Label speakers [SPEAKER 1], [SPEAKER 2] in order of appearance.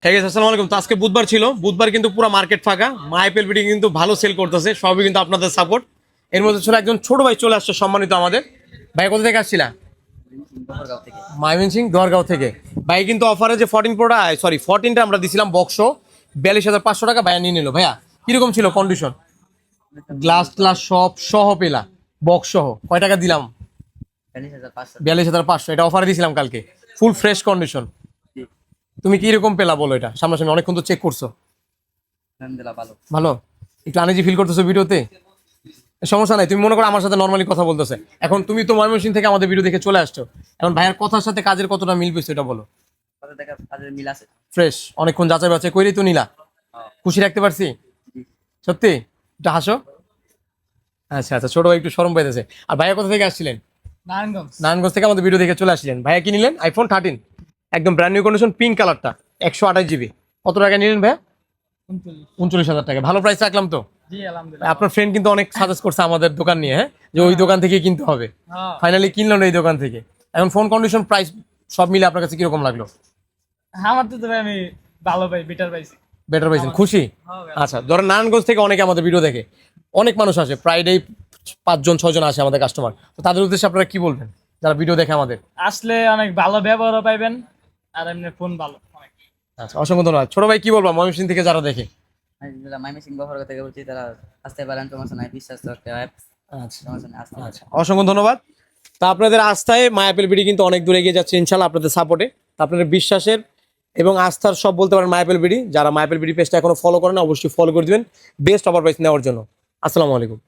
[SPEAKER 1] ঠিক আছে, আসসালামু আলাইকুম। তো আজকে বুধবার ছিল, বুধবার কিন্তু পুরো মার্কেট ফাঁকা। মাইপেল বিডি কিন্তু ভালো সেল করতেছে, সবই কিন্তু আপনাদের সাপোর্ট। এর মধ্যে ছিল একজন ছোট ভাই চলে আসছে সম্মানিত আমাদের ভাই। কোথা থেকে আসছিলা?
[SPEAKER 2] গফরগাঁও থেকে।
[SPEAKER 1] ময়মনসিংহ দরগাঁও থেকে। ভাই কিন্তু অফারে যে 14 প্রোটা, সরি 14টা আমরা দিছিলাম বক্স 42,500 টাকা ভাইয়া নিয়ে নিল। ভাইয়া কিরকম ছিল কন্ডিশন? গ্লাস ক্লাস সব সহ পেলা, বক্স সহ কয় টাকা দিলাম?
[SPEAKER 2] 42,500।
[SPEAKER 1] 42,500। এটা অফারে দিছিলাম কালকে, ফুল ফ্রেশ কন্ডিশন।
[SPEAKER 2] জি,
[SPEAKER 1] তুমি কিরকম পেলা বলো? এটা সামনাসামনি অনেকক্ষণ তো চেক করছো।
[SPEAKER 2] আলহামদুলিল্লাহ ভালো।
[SPEAKER 1] ভালো? একটু আনইজি ফিল করতেছো ভিডিওতে? সমস্যা নাই, তুমি মনে করো আমার সাথে নর্মালি কথা বলতেছে। এখন তুমি তো ময়মনসিংহ থেকে আমাদের ভিডিও দেখে চলে আসছো, এখন ভাইয়ের কথার সাথে কাজের কতটা মিল পেয়েছো এটা বলো।
[SPEAKER 2] কত টাকা কাজের মিল আছে?
[SPEAKER 1] ফ্রেশ, অনেকক্ষণ যাচাই বাছাই করেই তো নিলা। খুশি রাখতে পারছি?
[SPEAKER 2] জি।
[SPEAKER 1] সত্যি? একটু হাসো। আচ্ছা আচ্ছা, ছোট ভাই একটু শরম পাইতেছে। আর ভাইয়া কোথা থেকে আসছিলেন?
[SPEAKER 2] নারায়ণগঞ্জ।
[SPEAKER 1] নারায়ণগঞ্জ থেকে আমাদের ভিডিও দেখে চলে আসছিলেন। ভাইয়া কি নিলেন? আইফোন 13, একদম ব্র্যান্ড নিউ কন্ডিশন, পিঙ্ক কালারটা, 128 জিবি। কত টাকা নিলেন ভাইয়া? 39,000 টাকা। ভালো প্রাইস রাখলাম তো?
[SPEAKER 2] জি আলহামদুলিল্লাহ।
[SPEAKER 1] আপনার ফ্রেন্ড কিন্তু অনেক সাজেস্ট করছে আমাদের দোকান নিয়ে, হ্যাঁ, যে ওই দোকান থেকে কিনতে হবে। ফাইনালি কিনলো না এই দোকান থেকে। এখন ফোন কন্ডিশন প্রাইস সব মিলে আপনার কাছে কিরকম লাগলো?
[SPEAKER 3] আমার তো তবে আমি ভালো পাই, বেটার পাইছি।
[SPEAKER 1] বেটার পাইছেন? খুশি? আচ্ছা, ধরেন নারায়ণগঞ্জ থেকে অনেকে আমাদের ভিডিও দেখে, অনেক মানুষ আসে, প্রায় ডেই 5 জন 6 জন আসে আমাদের কাস্টমার। তো তাদের উদ্দেশ্যে আপনারা কি বলবেন যারা ভিডিও দেখে আমাদের?
[SPEAKER 3] আসলে অনেক ভালো ব্যবহারও পাইবেন, আর এমনি ফোন ভালো অনেক।
[SPEAKER 1] আচ্ছা, অসংখ্য ধন্যবাদ। ছোট ভাই কি বলবো ময়মনসিংহ থেকে যারা দেখে?
[SPEAKER 2] আলহামদুলিল্লাহ, ময়মনসিংহ গফরগাঁও থেকে বলছি, তারা আসতে পারেন, সমস্যা নাই। বিশ্বাস তো একটা অ্যাপ,
[SPEAKER 1] আচ্ছা
[SPEAKER 2] সমস্যা নাই, আসতে পারেন।
[SPEAKER 1] আচ্ছা, অসংখ্য ধন্যবাদ। তা আপনাদের আস্থায় মায়াপেল বিডি কিন্তু অনেক দূরে এগিয়ে যাচ্ছে ইনশাল্লাহ, আপনাদের সাপোর্টে। তা আপনাদের বিশ্বাসের এবং আস্থার সব বলতে পারেন মায়াপেল বিডি। যারা মায়াপেল বিডি পেজটা এখনো ফলো করেন অবশ্যই ফলো করে দিবেন, বেস্ট অফার প্রাইস নেওয়ার জন্য। আসসালামু আলাইকুম।